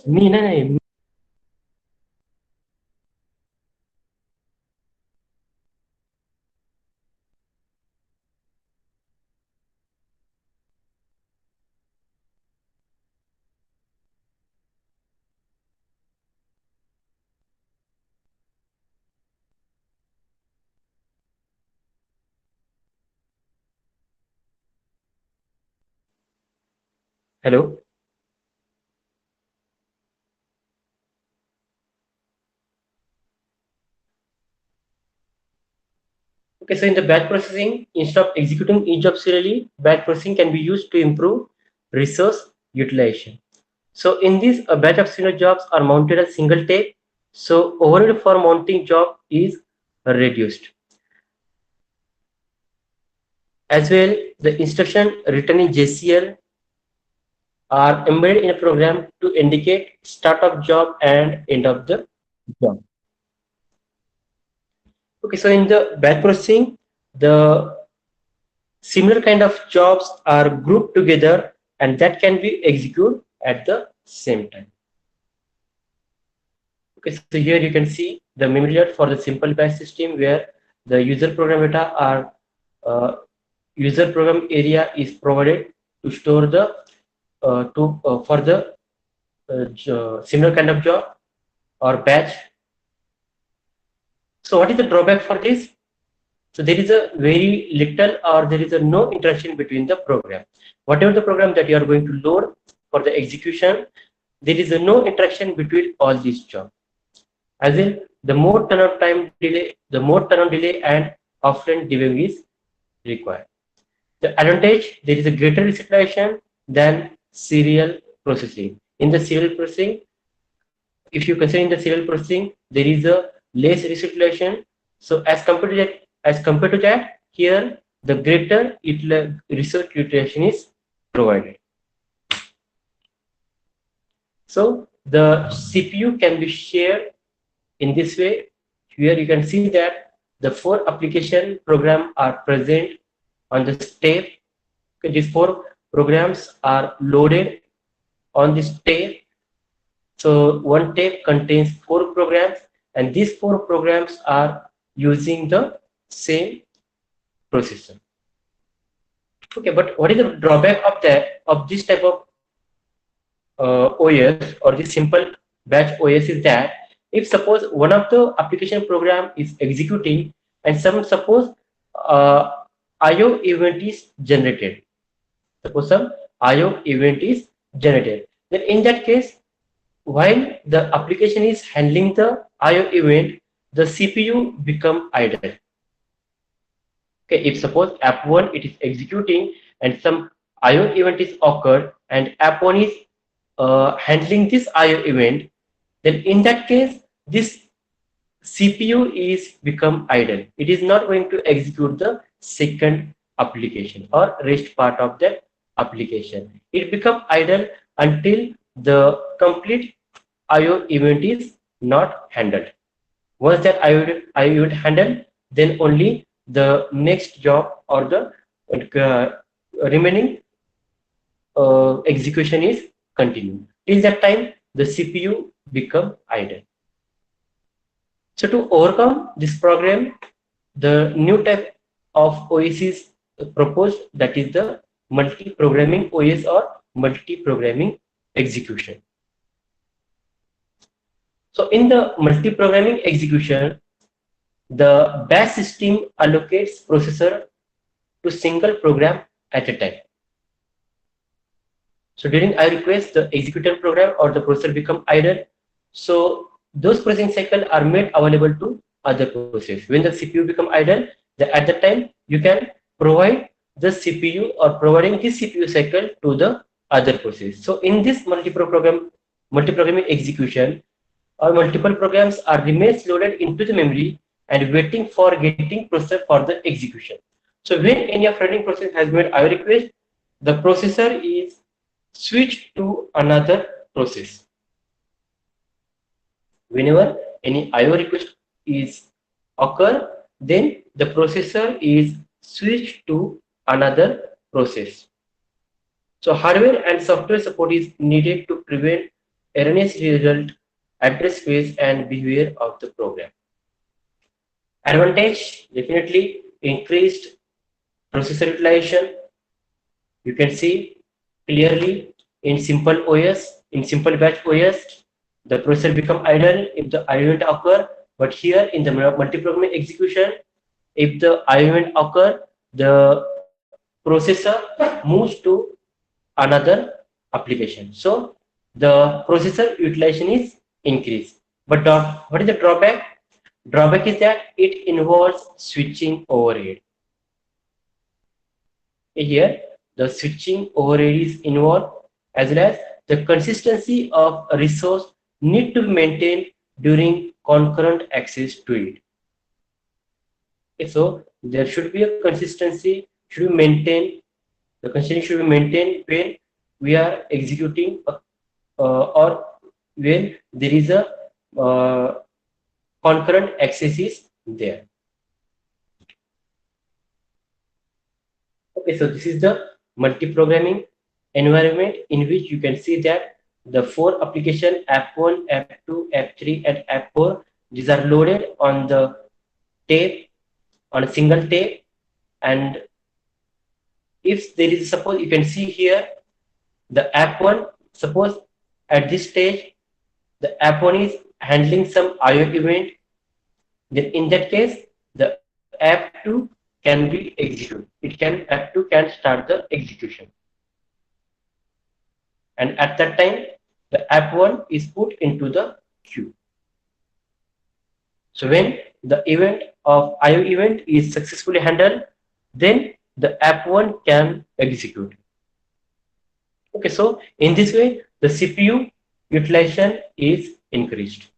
मी नाही. Hello. Okay, so in the batch processing, instead of executing each job serially, batch processing can be used to improve resource utilization. So in this, a batch of similar jobs are mounted as single tape. So overhead for mounting job is reduced. As well, the instruction written in JCL are embedded in a program to indicate start of job and end of the job. Okay, so in the batch processing, the similar kind of jobs are grouped together and that can be executed at the same time. Okay, so here you can see the memory layout for the simple batch system where the user program data are user program area is provided to store the for the similar kind of job or batch. So what is the drawback for this? So there is a very little or there is a no interaction between the program. Whatever the program that you are going to load for the execution, there is a no interaction between all these jobs. As in, the more turnaround delay and offline debugging is required. The advantage, there is a greater recirculation than serial processing. In the serial processing, if you consider in the serial processing, there is a less recirculation. So as compared to that, here the greater research utilization is provided. So the CPU can be shared in this way. Here you can see that the four application program are present on the tape. Okay, these four programs are loaded on this tape. So one tape contains four programs, and these four programs are using the same processor. Okay, but what is the drawback of that of this type of OS or the simple batch OS is that if suppose one of the application program is executing and suppose IO event is generated, suppose some IO event is generated, then in that case, while the application is handling the IO event, the CPU become idle. Okay, if suppose app 1 it is executing and some IO event is occurred and app 1 is handling this IO event, then in that case, this CPU is become idle. It is not going to execute the second application or rest part of that application. It become idle until the complete IO event is not handled. Once that IO event handled, then only the next job or the remaining execution is continued. Till that time, the CPU become idle. So to overcome this problem, the new type of OS is proposed, that is the multi-programming OS or multi-programming execution. So in the multi-programming execution, the batch system allocates processor to single program at a time. So during I request, the executor program or the processor become idle. So those processing cycle are made available to other process. When the CPU become idle, at the time you can provide the CPU or providing this CPU cycle to the other process. So in this multi-programming execution, or multiple programs are remains loaded into the memory and waiting for getting processor for the execution. So when any of running process has made IO request, the processor is switched to another process. Whenever any IO request is occur, then the processor is switched to another process. So hardware and software support is needed to prevent erroneous result, address space, and behavior of the program. Advantage, definitely increased processor utilization. You can see clearly in simple OS, in simple batch OS, the processor become idle if the IO event occur. But here in the multi-programming execution, if the IO event occur, the processor moves to another application. So the processor utilization is increased. But what is the drawback? Drawback is that it involves switching overhead. Here, the switching overhead is involved, as well as the consistency of a resource need to be maintained during concurrent access to it. Okay, so there should be a consistency, should be maintained. The consistency should be maintained when we are executing or when there is a concurrent access is there. Okay, so this is the multi-programming environment in which you can see that the four application app1, app2, app3, and app4, these are loaded on the tape, on a single tape. And if there is, suppose you can see here, the app1, suppose at this stage, the app1 is handling some IO event, then in that case, the app2 can be executed. App2 can start the execution. And at that time, the app1 is put into the queue. So when the event of IO event is successfully handled, then the app1 can execute. Okay, so in this way, the CPU utilization is increased.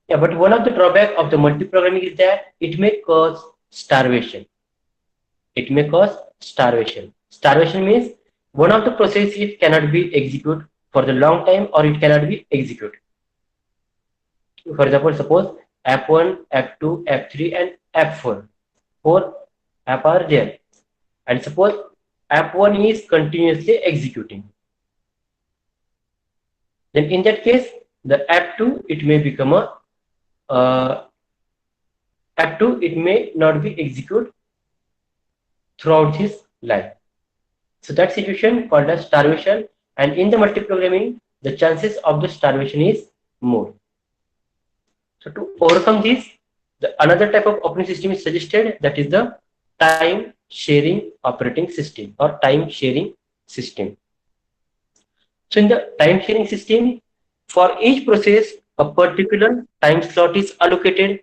Yeah, but one of the drawback of the multi-programming is that it may cause starvation. It may cause starvation. Starvation means one of the processes cannot be executed for the long time, or it cannot be executed. For example, suppose app1, app2, app3, and app4. Four app are there. And suppose app1 is continuously executing. Then in that case, the app2, it may become a app2, it may not be executed throughout his life. So that situation called as starvation, and in the multi-programming, the chances of the starvation is more. So to overcome this, another type of operating system is suggested, that is the time sharing operating system or time sharing system. So in the time sharing system, for each process, a particular time slot is allocated.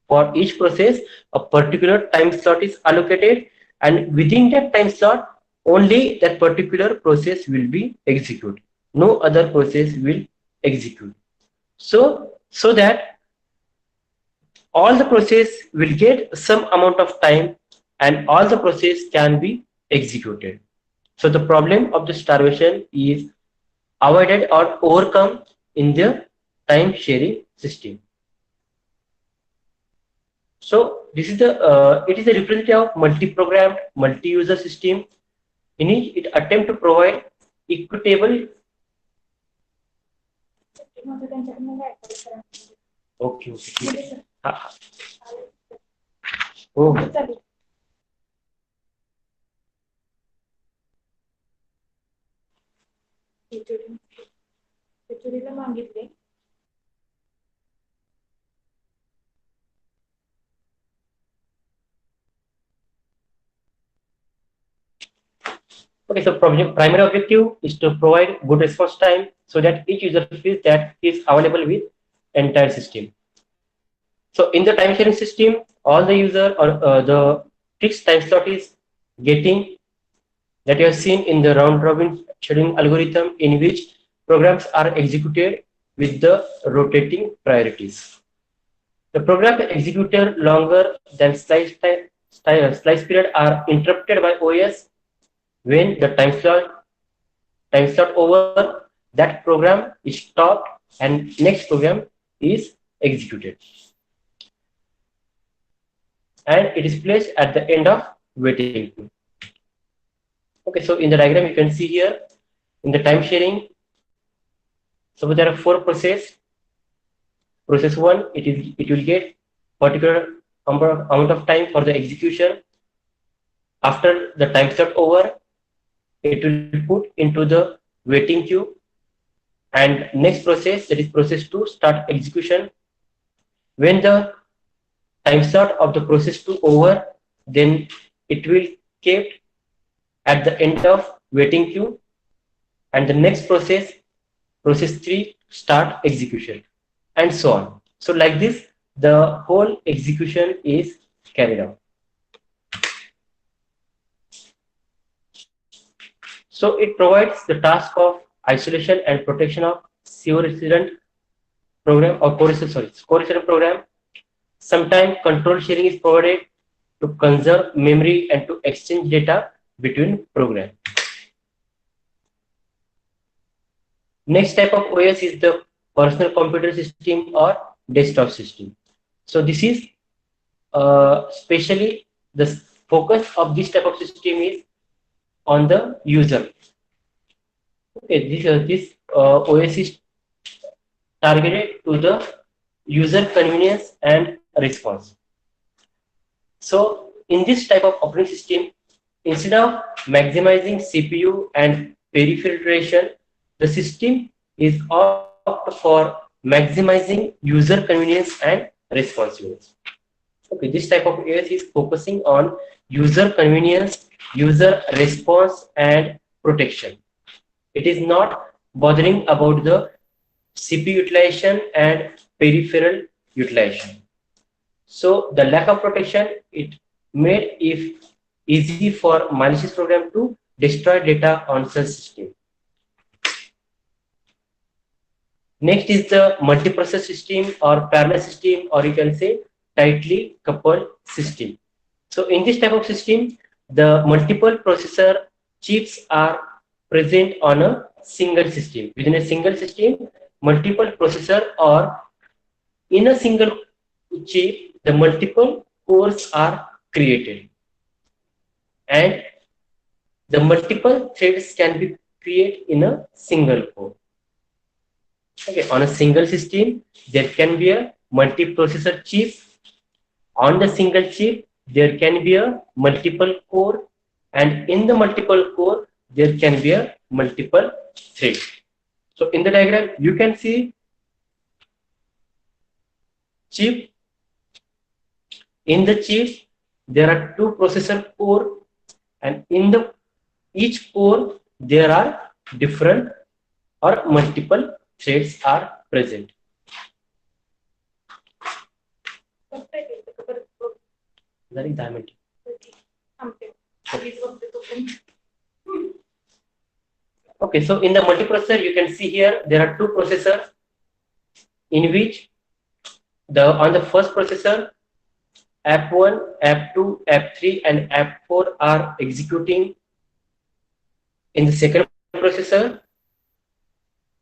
For each process, a particular time slot is allocated, and within that time slot, only that particular process will be executed. No other process will execute. So that all the process will get some amount of time, and all the process can be executed. So the problem of the starvation is avoided or overcome in the time sharing system. So this is it is a representative of multi-programmed, multi-user system in which it attempt to provide equitable. Okay. Oh. Okay, so primary objective is to provide good response time so that each user feels that he is available with entire system. So in the time sharing system, all the user or the fixed time slot is getting, that you have seen in the round robin scheduling algorithm, in which programs are executed with the rotating priorities. The program executed longer than slice period are interrupted by OS. When the time slot over, that program is stopped and next program is executed, and it is placed at the end of waiting queue. Okay, so in the diagram you can see here in the time sharing. So there are four processes. Process one, it will get particular amount of time for the execution. After the time slot over, it will put into the waiting queue, and next process, that is process 2, start execution. When the time slot of the process 2 over, then it will kept at the end of waiting queue, and the next process, process 3, start execution, and so on. So like this, the whole execution is carried out. So it provides the task of isolation and protection of co-resident program or co-resident program. Sometimes control sharing is provided to conserve memory and to exchange data between programs. Next type of OS is the personal computer system or desktop system. So this is especially the focus of this type of system is on the user. Okay, this OS is targeted to the user convenience and response. So in this type of operating system, instead of maximizing CPU and peripheral, the system is opt for maximizing user convenience and responsiveness. Okay, this type of OS is focusing on user convenience, user response, and protection. It is not bothering about the CPU utilization and peripheral utilization. So the lack of protection, it made it easy for malicious program to destroy data on such system. Next is the multiprocess system or parallel system, or you can say tightly coupled system. So in this type of system, the multiple processor chips are present on a single system. Within a single system, multiple processor, or in a single chip, the multiple cores are created, and the multiple threads can be created in a single core. Okay, on a single system, there can be a multiprocessor chip. On the single chip, there can be a multiple core, and in the multiple core, there can be a multiple thread. So in the diagram, you can see chip. In the chip, there are two processor core, and in the each core, there are different or multiple threads are present. Okay, so in the multiprocessor, you can see here there are two processors in which on the first processor, app1, app2, app3, and app4 are executing. In the second processor,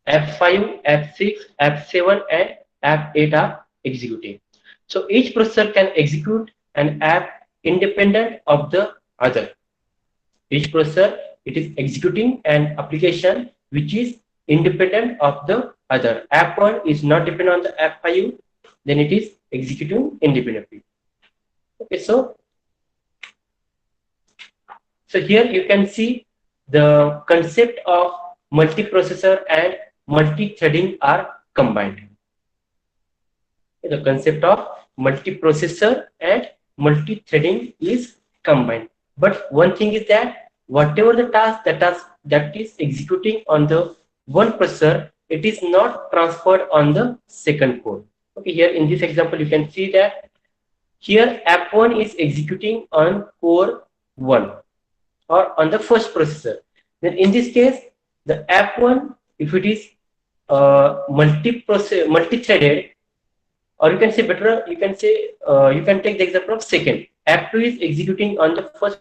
app5, app6, app7, and app8 are executing. So each processor can execute an app independent of the other. Each processor, it is executing an application which is independent of the other. App1 is not dependent on the app5, then it is executing independently. Okay, so here you can see the concept of multiprocessor and multi-threading are combined. The concept of multiprocessor and multi-threading is combined. But one thing is that whatever the task that is executing on the one processor, it is not transferred on the second core. Okay, here in this example, you can see that here app1 is executing on core 1 or on the first processor. Then in this case, the app1, if it is multi-threaded, or you can say better, you can take the example of second. App2 is executing on the first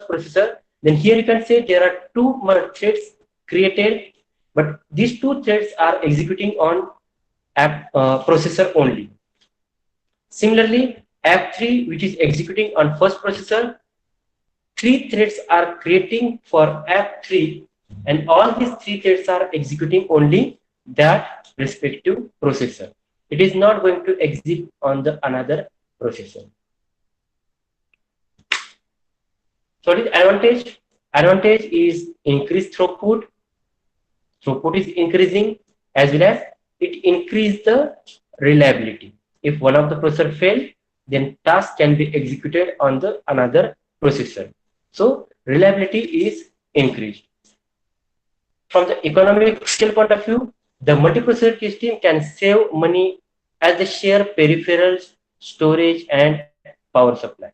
processor. Then here you can say there are two threads created, but these two threads are executing on app processor only. Similarly, app3, which is executing on first processor, three threads are creating for app 3, and all these three threads are executing only that respective processor. It is not going to exit on the another processor. So what is advantage? Advantage is increased throughput. Throughput is increasing, as well as it increase the reliability. If one of the processor fail, then task can be executed on the another processor. So reliability is increased. From the economic scale point of view, the multiprocessor system can save money as they share peripherals, storage, and power supply.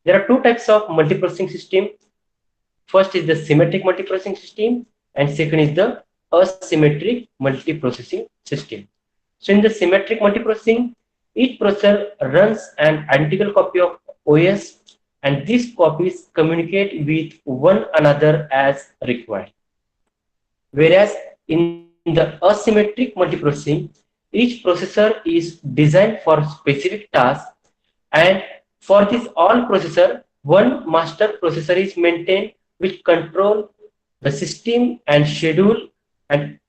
There are two types of multiprocessing system. First is the symmetric multiprocessing system, and second is the asymmetric multiprocessing system. So in the symmetric multiprocessing, each processor runs an identical copy of OS, and these copies communicate with one another as required. Whereas in the asymmetric multiprocessing, each processor is designed for specific tasks, and for this all processor, one master processor is maintained which control the system and schedule, and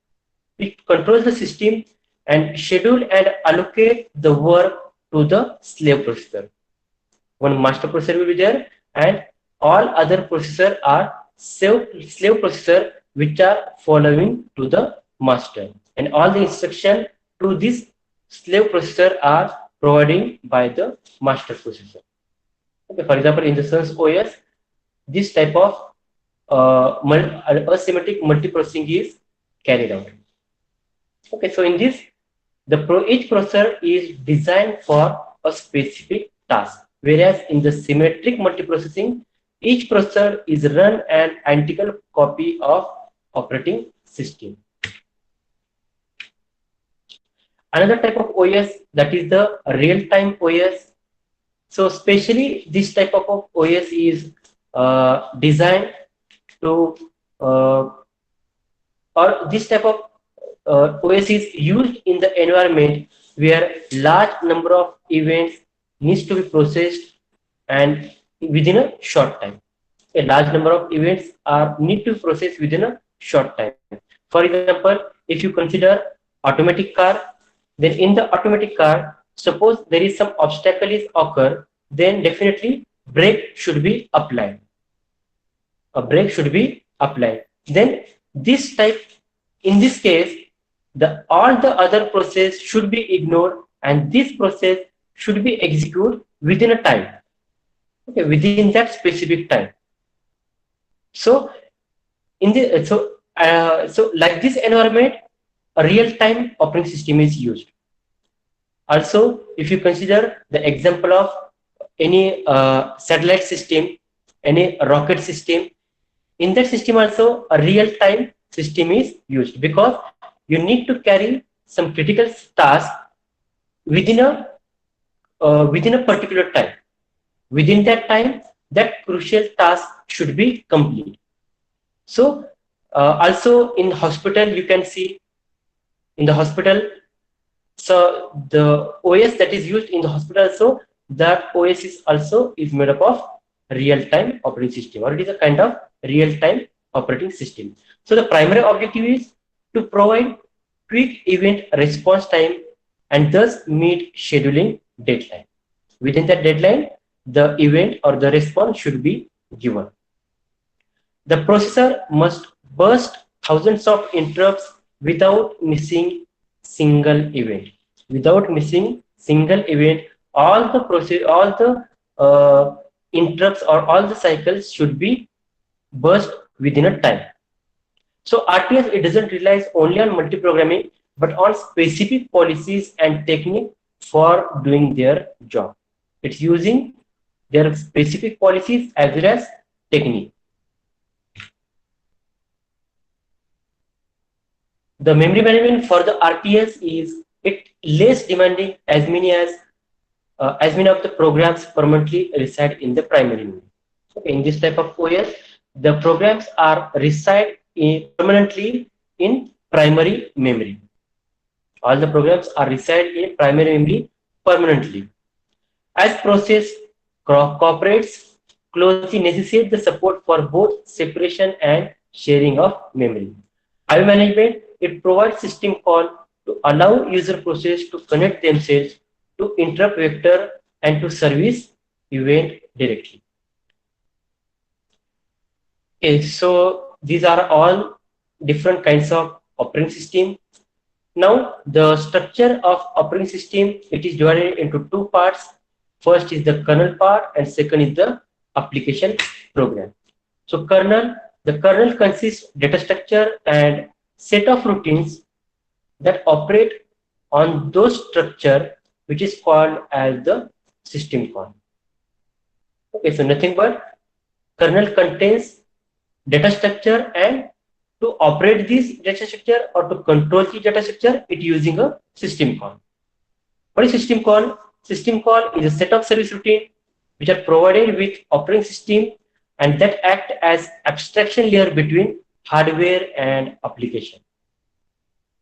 it controls the system and schedule and allocate the work to the slave processor. One master processor will be there, and all other processor are slave processor which are following to the master, and all the instruction to this slave processor are providing by the master processor. Okay, for example, in the Sun's OS, this type of asymmetric multiprocessing is carried out. Okay, so in this, each processor is designed for a specific task, whereas in the symmetric multiprocessing, each processor is run an identical copy of operating system. Another type of OS, that is the real-time OS. So especially this type of OS is designed to or this type of OS is used in the environment where large number of events needs to be processed and within a short time. A large number of events are need to process within a short time. For example, if you consider automatic car, then in the automatic car, suppose there is some obstacle is occur, then definitely brake should be applied. A brake should be applied. Then this type, in this case, all the other process should be ignored, and this process should be executed within a time. Okay, within that specific time. So in the so like this environment, a real-time operating system is used. Also, if you consider the example of any satellite system, any rocket system, in that system also a real-time system is used, because you need to carry some critical task within a particular time. Within that time, that crucial task should be complete. So also in hospital, you can see in the hospital, so the OS that is used in the hospital, so that OS is also is made up of real-time operating system, or it is a kind of real-time operating system. So the primary objective is to provide quick event response time and thus meet scheduling deadline. Within that deadline, the event or the response should be given. The processor must burst thousands of interrupts without missing single event. Without missing single event, all the interrupts or all the cycles should be burst within a time. So RTS, it doesn't rely only on multiprogramming, but on specific policies and technique for doing their job. It's using their specific policies as well as technique. The memory management for the RTS is less demanding as many of the programs permanently reside in the primary memory. Okay, in this type of OS, the programs are reside permanently in primary memory. All the programs are reside in primary memory permanently. As process cooperates closely necessitate the support for both separation and sharing of memory. IO management, it provides system call to allow user process to connect themselves to interrupt vector and to service event directly. Okay, so these are all different kinds of operating system. Now, the structure of operating system, it is divided into two parts. First is the kernel part and second is the application program. So the kernel consists data structure and set of routines that operate on those structure which is called as the system call. Okay, so nothing but kernel contains data structure, and to operate this data structure or to control the data structure, it using a system call. What is system call? System call is a set of service routine which are provided with operating system and that act as abstraction layer between hardware and application.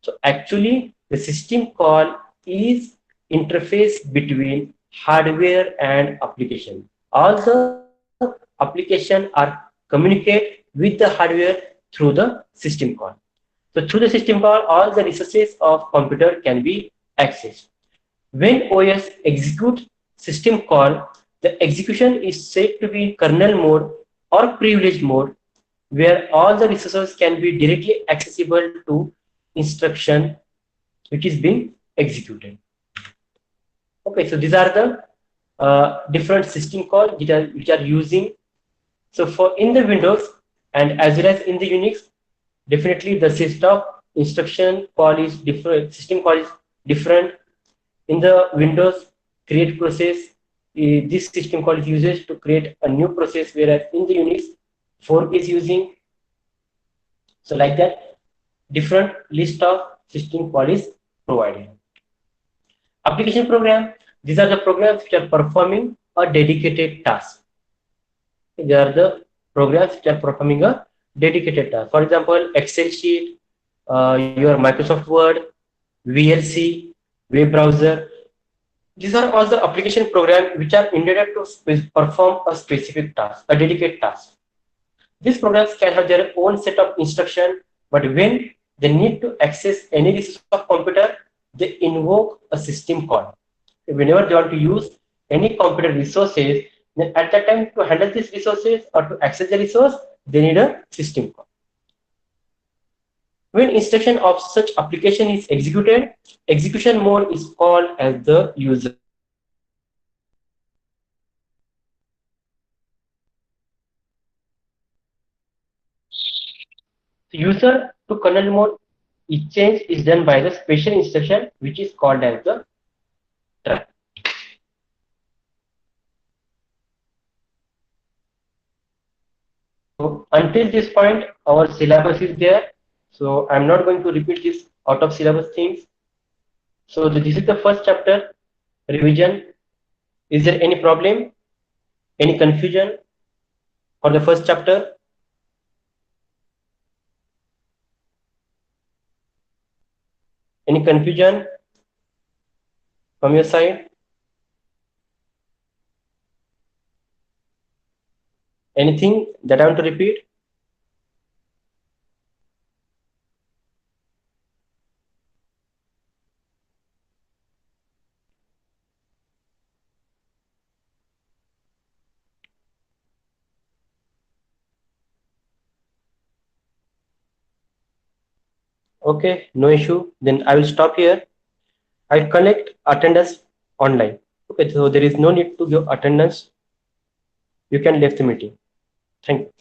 So actually the system call is interface between hardware and application. All the application are communicate with the hardware through the system call. So through the system call, all the resources of computer can be accessed. When OS executes system call, the execution is said to be in kernel mode or privileged mode, where all the resources can be directly accessible to instruction which is being executed. Okay, so these are the different system calls which are using. So for in the Windows and as well as in the Unix, definitely the system instruction call is different. System call is different. In the Windows create process, this system call is used to create a new process, whereas in the Unix fork is using. So like that, different list of system call is provided. Application program, these are the programs which are performing a dedicated task. They are the programs which are performing a dedicated task. For example, Excel sheet, your Microsoft Word, VLC, web browser. These are all the application programs which are intended to perform a specific task, a dedicated task. These programs can have their own set of instruction, but when they need to access any resource of computer, they invoke a system call. Whenever they want to use any computer resources, then at that time to handle these resources or to access the resource, they need a system call. When instruction of such application is executed, execution mode is called as the user. User to kernel mode change is done by the special instruction which is called as the try. So until this point, our syllabus is there. So I'm not going to repeat this out of syllabus things. So this is the first chapter, revision. Is there any problem, any confusion for the first chapter? Any confusion from your side? Anything that I want to repeat? Okay, no issue. Then I will stop here. I collect attendance online. Okay, so there is no need to give attendance. You can leave the meeting. Thank you.